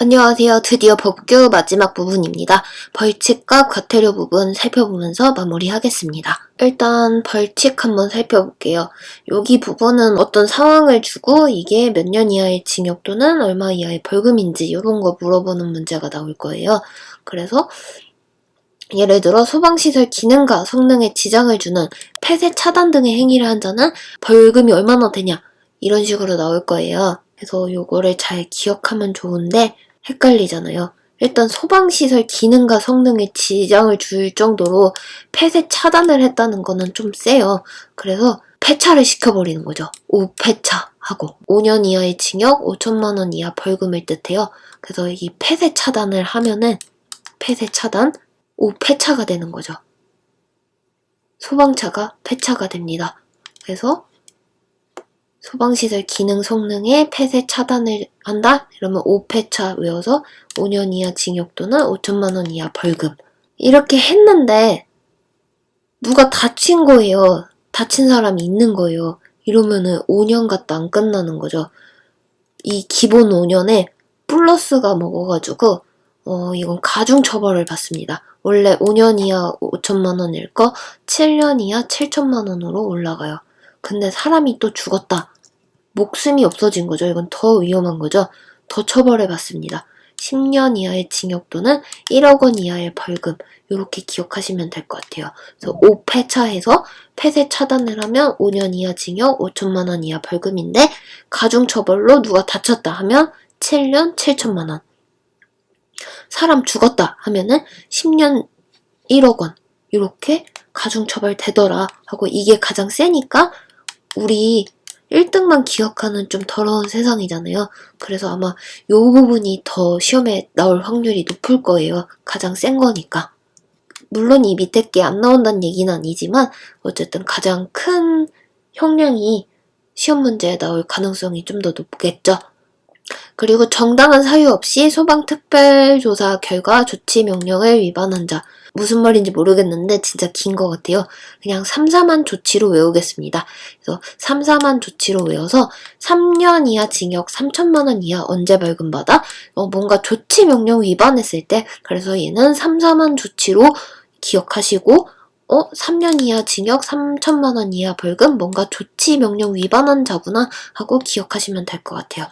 안녕하세요. 드디어 법규 마지막 부분입니다. 벌칙과 과태료 부분 살펴보면서 마무리하겠습니다. 일단 벌칙 한번 살펴볼게요. 여기 부분은 어떤 상황을 주고 이게 몇 년 이하의 징역 또는 얼마 이하의 벌금인지 이런 거 물어보는 문제가 나올 거예요. 그래서 예를 들어 소방시설 기능과 성능에 지장을 주는 폐쇄 차단 등의 행위를 한 자는 벌금이 얼마나 되냐 이런 식으로 나올 거예요. 그래서 요거를 잘 기억하면 좋은데 헷갈리잖아요. 일단 소방시설 기능과 성능에 지장을 줄 정도로 폐쇄 차단을 했다는 거는 좀 세요. 그래서 폐차를 시켜버리는 거죠. 오폐차하고 5년 이하의 징역, 5천만 원 이하 벌금을 뜻해요. 그래서 이 폐쇄 차단을 하면은 폐쇄 차단, 오폐차가 되는 거죠. 소방차가 폐차가 됩니다. 그래서 소방시설 기능 성능에 폐쇄 차단을 한다? 이러면 5폐차 외워서 5년 이하 징역 또는 5천만 원 이하 벌금. 이렇게 했는데 누가 다친 거예요. 다친 사람이 있는 거예요. 이러면은 5년 갖다 안 끝나는 거죠. 이 기본 5년에 플러스가 먹어가지고 이건 가중처벌을 받습니다. 원래 5년 이하 5천만 원일 거 7년 이하 7천만 원으로 올라가요. 근데 사람이 또 죽었다. 목숨이 없어진 거죠. 이건 더 위험한 거죠. 더 처벌을 받습니다. 10년 이하의 징역 또는 1억 원 이하의 벌금 이렇게 기억하시면 될 것 같아요. 그래서 5폐차해서 폐쇄 차단을 하면 5년 이하 징역 5천만 원 이하 벌금인데 가중처벌로 누가 다쳤다 하면 7년 7천만 원 사람 죽었다 하면은 10년 1억 원 이렇게 가중처벌 되더라 하고 이게 가장 세니까 우리 1등만 기억하는 좀 더러운 세상이잖아요. 그래서 아마 이 부분이 더 시험에 나올 확률이 높을 거예요. 가장 센 거니까. 물론 이 밑에 게 안 나온다는 얘기는 아니지만 어쨌든 가장 큰 형량이 시험 문제에 나올 가능성이 좀 더 높겠죠. 그리고 정당한 사유 없이 소방특별조사 결과 조치 명령을 위반한 자. 무슨 말인지 모르겠는데 진짜 긴 것 같아요. 그냥 3, 4만 조치로 외우겠습니다. 그래서 3, 4만 조치로 외워서 3년 이하 징역 3천만 원 이하 언제 벌금받아? 뭔가 조치 명령 위반했을 때 그래서 얘는 3, 4만 조치로 기억하시고 3년 이하 징역 3천만 원 이하 벌금 뭔가 조치 명령 위반한 자구나 하고 기억하시면 될 것 같아요.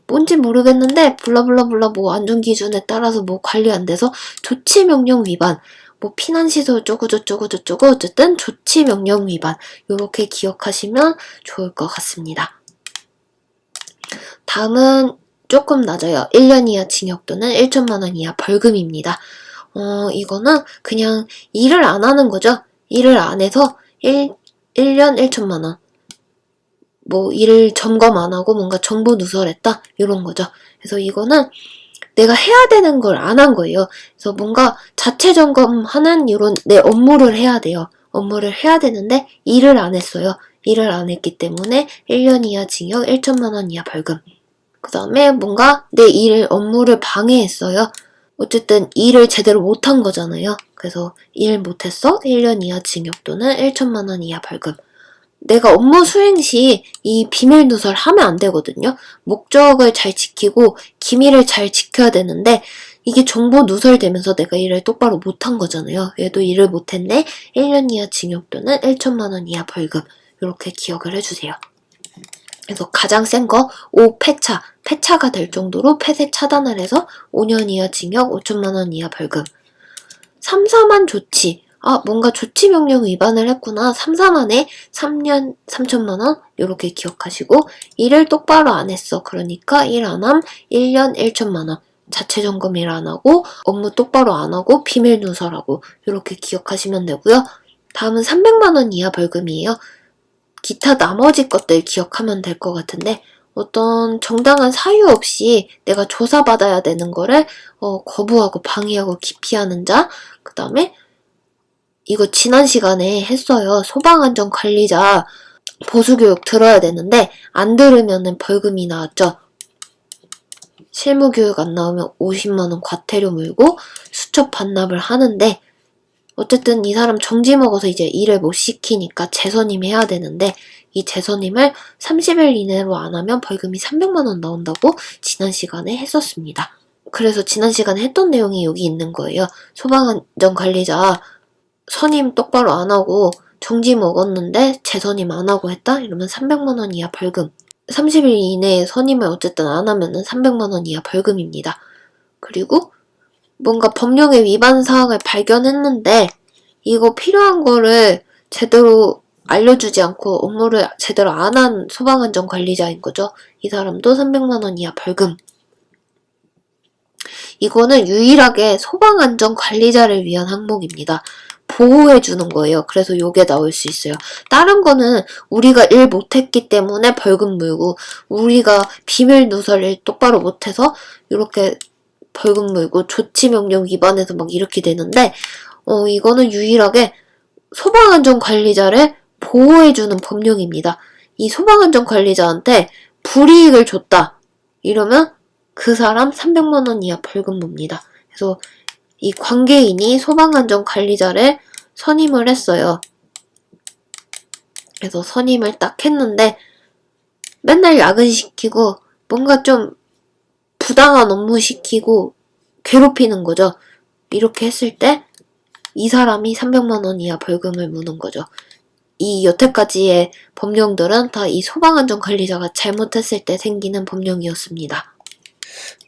뭔지 모르겠는데 블라블라블라 뭐 안전 기준에 따라서 뭐 관리 안 돼서 조치 명령 위반 뭐 피난시설 어쩌고 어쨌든 조치 명령 위반 요렇게 기억하시면 좋을 것 같습니다. 다음은 조금 낮아요. 1년 이하 징역 또는 1천만 원 이하 벌금입니다. 이거는 그냥 일을 안 하는 거죠. 일을 안 해서 1년 1천만 원 뭐 일을 점검 안 하고 뭔가 정보 누설했다 이런 거죠. 그래서 이거는 내가 해야 되는 걸 안 한 거예요. 그래서 뭔가 자체 점검하는 이런 내 업무를 해야 돼요. 업무를 해야 되는데 일을 안 했어요. 일을 안 했기 때문에 1년 이하 징역 1천만 원 이하 벌금. 그 다음에 뭔가 내 업무를 방해했어요. 어쨌든 일을 제대로 못한 거잖아요. 그래서 일 못했어? 1년 이하 징역 또는 1천만 원 이하 벌금. 내가 업무 수행 시 이 비밀 누설 하면 안 되거든요. 목적을 잘 지키고 기밀을 잘 지켜야 되는데 이게 정보 누설되면서 내가 일을 똑바로 못한 거잖아요. 얘도 일을 못했네. 1년 이하 징역 또는 1천만 원 이하 벌금 이렇게 기억을 해주세요. 그래서 가장 센 거 5폐차, 폐차가 될 정도로 폐쇄 차단을 해서 5년 이하 징역 5천만 원 이하 벌금 3, 4만 조치 뭔가 조치 명령 위반을 했구나. 3, 4만에 3년 3천만 원 이렇게 기억하시고 일을 똑바로 안 했어. 그러니까 일 안 함 1년 1천만 원. 자체 점검 일 안 하고 업무 똑바로 안 하고 비밀 누설하고 이렇게 기억하시면 되고요. 다음은 300만 원 이하 벌금이에요. 기타 나머지 것들 기억하면 될 것 같은데 어떤 정당한 사유 없이 내가 조사받아야 되는 거를 거부하고 방해하고 기피하는 자. 그 다음에 이거 지난 시간에 했어요. 소방안전관리자 보수교육 들어야 되는데 안 들으면 벌금이 나왔죠. 실무교육 안 나오면 50만원 과태료 물고 수첩 반납을 하는데 어쨌든 이 사람 정지 먹어서 이제 일을 못 시키니까 재선임 해야 되는데 이 재선임을 30일 이내로 안 하면 벌금이 300만원 나온다고 지난 시간에 했었습니다. 그래서 지난 시간에 했던 내용이 여기 있는 거예요. 소방안전관리자 선임 똑바로 안 하고 정지 먹었는데 재선임 안 하고 했다? 이러면 300만 원 이하 벌금. 30일 이내에 선임을 어쨌든 안 하면은 300만 원 이하 벌금입니다. 그리고 뭔가 법령의 위반 사항을 발견했는데 이거 필요한 거를 제대로 알려주지 않고 업무를 제대로 안 한 소방안전관리자인 거죠. 이 사람도 300만 원 이하 벌금. 이거는 유일하게 소방안전관리자를 위한 항목입니다. 보호해주는 거예요. 그래서 요게 나올 수 있어요. 다른 거는 우리가 일 못했기 때문에 벌금 물고 우리가 비밀 누설을 똑바로 못해서 이렇게 벌금 물고 조치명령 위반해서 막 이렇게 되는데 이거는 유일하게 소방안전관리자를 보호해주는 법령입니다. 이 소방안전관리자한테 불이익을 줬다. 이러면 그 사람 300만 원 이하 벌금 봅니다. 그래서 이 관계인이 소방안전관리자를 선임을 했어요. 그래서 선임을 딱 했는데 맨날 야근시키고 뭔가 좀 부당한 업무 시키고 괴롭히는 거죠. 이렇게 했을 때 이 사람이 300만 원 이하 벌금을 무는 거죠. 이 여태까지의 법령들은 다 이 소방안전관리자가 잘못했을 때 생기는 법령이었습니다.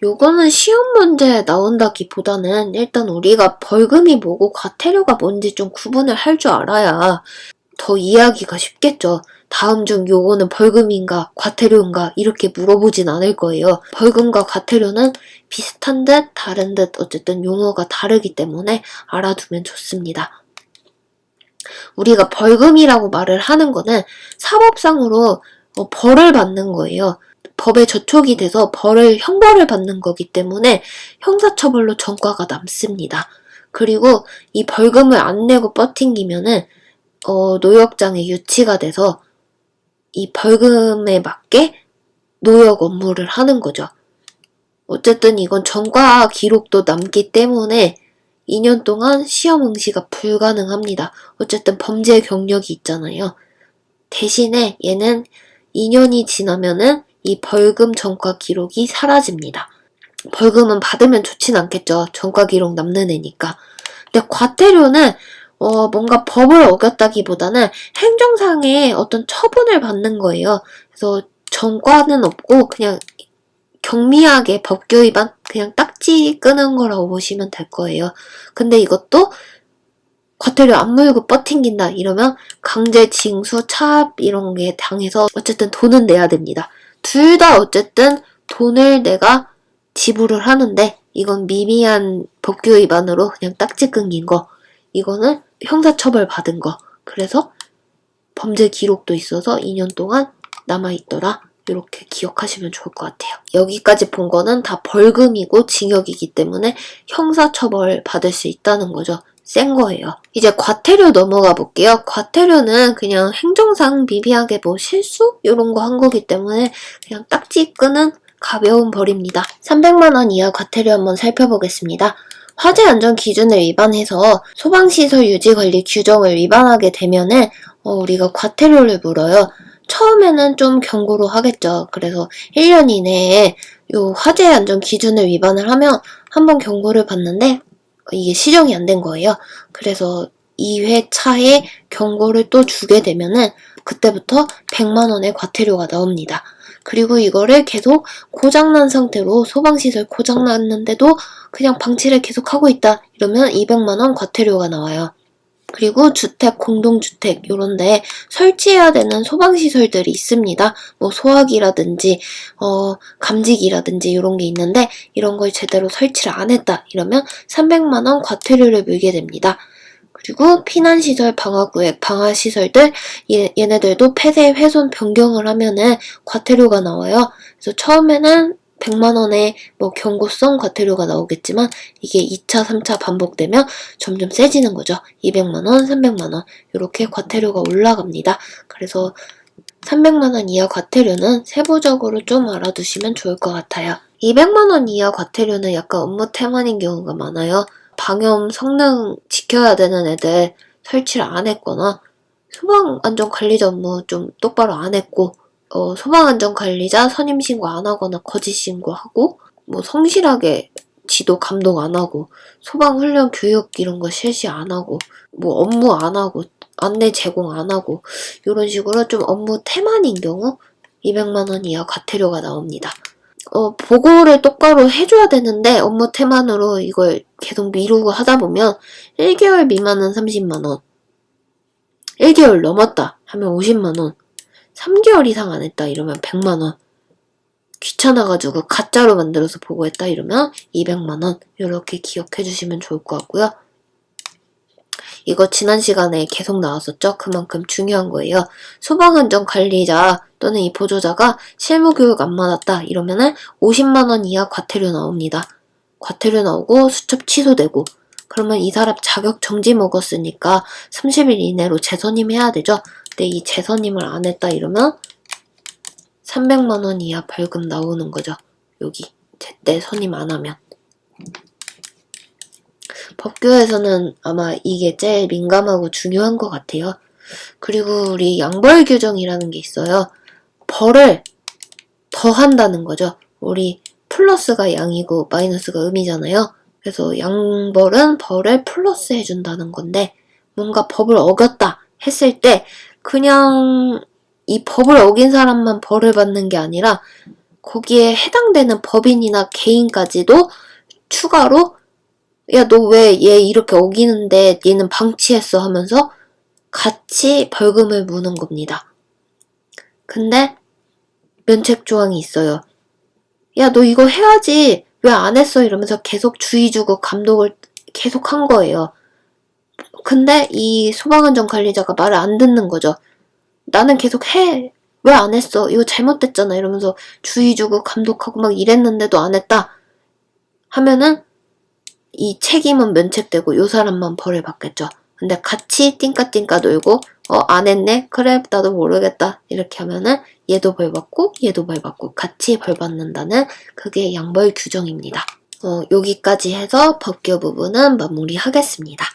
요거는 시험 문제에 나온다기보다는 일단 우리가 벌금이 뭐고 과태료가 뭔지 좀 구분을 할 줄 알아야 더 이해하기가 쉽겠죠. 다음 중 요거는 벌금인가 과태료인가 이렇게 물어보진 않을 거예요. 벌금과 과태료는 비슷한 듯 다른 듯 어쨌든 용어가 다르기 때문에 알아두면 좋습니다. 우리가 벌금이라고 말을 하는 거는 사법상으로 벌을 받는 거예요. 법에 저촉이 돼서 형벌을 받는 거기 때문에 형사처벌로 전과가 남습니다. 그리고 이 벌금을 안 내고 버팅기면은 노역장에 유치가 돼서 이 벌금에 맞게 노역 업무를 하는 거죠. 어쨌든 이건 전과 기록도 남기 때문에 2년 동안 시험 응시가 불가능합니다. 어쨌든 범죄 경력이 있잖아요. 대신에 얘는 2년이 지나면은 이 벌금 전과 기록이 사라집니다. 벌금은 받으면 좋진 않겠죠. 전과 기록 남는 애니까. 근데 과태료는 뭔가 법을 어겼다기보다는 행정상의 어떤 처분을 받는 거예요. 그래서 전과는 없고 그냥 경미하게 법규 위반 그냥 딱지 끄는 거라고 보시면 될 거예요. 근데 이것도 과태료 안 물고 버팅긴다 이러면 강제 징수, 차압 이런 게 당해서 어쨌든 돈은 내야 됩니다. 둘 다 어쨌든 돈을 내가 지불을 하는데 이건 미미한 법규 위반으로 그냥 딱지 끊긴 거. 이거는 형사처벌 받은 거. 그래서 범죄 기록도 있어서 2년 동안 남아있더라. 이렇게 기억하시면 좋을 것 같아요. 여기까지 본 거는 다 벌금이고 징역이기 때문에 형사처벌 받을 수 있다는 거죠. 센 거예요. 이제 과태료 넘어가 볼게요. 과태료는 그냥 행정상 미비하게 뭐 실수? 이런 거 한 거기 때문에 그냥 딱지 끄는 가벼운 벌입니다. 300만 원 이하 과태료 한번 살펴보겠습니다. 화재 안전 기준을 위반해서 소방시설 유지관리 규정을 위반하게 되면은 우리가 과태료를 물어요. 처음에는 좀 경고로 하겠죠. 그래서 1년 이내에 요 화재 안전 기준을 위반을 하면 한번 경고를 받는데 이게 시정이 안 된 거예요. 그래서 2회 차에 경고를 또 주게 되면은 그때부터 100만 원의 과태료가 나옵니다. 그리고 이거를 계속 고장난 상태로 소방시설 고장났는데도 그냥 방치를 계속 하고 있다. 이러면 200만 원 과태료가 나와요. 그리고 주택, 공동주택 요런데 설치해야 되는 소방시설들이 있습니다. 뭐 소화기라든지 감지기라든지 이런 게 있는데 이런 걸 제대로 설치를 안 했다. 이러면 300만 원 과태료를 물게 됩니다. 그리고 피난시설, 방화구역, 방화시설들 얘네들도 폐쇄, 훼손, 변경을 하면은 과태료가 나와요. 그래서 처음에는 100만 원의 뭐 경고성 과태료가 나오겠지만 이게 2차, 3차 반복되면 점점 세지는 거죠. 200만 원, 300만 원 이렇게 과태료가 올라갑니다. 그래서 300만 원 이하 과태료는 세부적으로 좀 알아두시면 좋을 것 같아요. 200만 원 이하 과태료는 약간 업무 태만인 경우가 많아요. 방염 성능 지켜야 되는 애들 설치를 안 했거나 소방안전관리자 업무 좀 똑바로 안 했고 소방안전관리자 선임신고 안 하거나 거짓신고하고 뭐 성실하게 지도 감독 안 하고, 소방훈련 교육 이런 거 실시 안 하고, 뭐 업무 안 하고, 안내 제공 안 하고, 이런 식으로 좀 업무 태만인 경우 200만 원 이하 과태료가 나옵니다. 보고를 똑바로 해줘야 되는데 업무 태만으로 이걸 계속 미루고 하다 보면 1개월 미만은 30만 원, 1개월 넘었다 하면 50만 원, 3개월 이상 안 했다 이러면 100만 원, 귀찮아가지고 가짜로 만들어서 보고했다 이러면 200만 원, 이렇게 기억해 주시면 좋을 것 같고요. 이거 지난 시간에 계속 나왔었죠? 그만큼 중요한 거예요. 소방안전관리자 또는 이 보조자가 실무교육 안 받았다 이러면은 50만 원 이하 과태료 나옵니다. 과태료 나오고 수첩 취소되고, 그러면 이 사람 자격 정지 먹었으니까 30일 이내로 재선임해야 되죠? 근데 이 재선임을 안 했다 이러면 300만 원 이하 벌금 나오는 거죠. 여기 제때 선임 안 하면. 법규에서는 아마 이게 제일 민감하고 중요한 것 같아요. 그리고 우리 양벌 규정이라는 게 있어요. 벌을 더한다는 거죠. 우리 플러스가 양이고 마이너스가 음이잖아요. 그래서 양벌은 벌을 플러스 해준다는 건데, 뭔가 법을 어겼다 했을 때 그냥 이 법을 어긴 사람만 벌을 받는 게 아니라 거기에 해당되는 법인이나 개인까지도 추가로 야, 너 왜 얘 이렇게 어기는데 얘는 방치했어 하면서 같이 벌금을 무는 겁니다. 근데 면책 조항이 있어요. 야, 너 이거 해야지 왜 안 했어 이러면서 계속 주의 주고 감독을 계속 한 거예요. 근데 이 소방안전관리자가 말을 안 듣는 거죠. 나는 계속 해. 왜 안 했어? 이거 잘못됐잖아 이러면서 주의 주고 감독하고 막 이랬는데도 안 했다 하면은 이 책임은 면책되고 요 사람만 벌을 받겠죠. 근데 같이 띵까띵까 놀고 안 했네? 그래 나도 모르겠다 이렇게 하면은 얘도 벌 받고 얘도 벌 받고 같이 벌 받는다는 그게 양벌 규정입니다. 여기까지 해서 법규 부분은 마무리하겠습니다.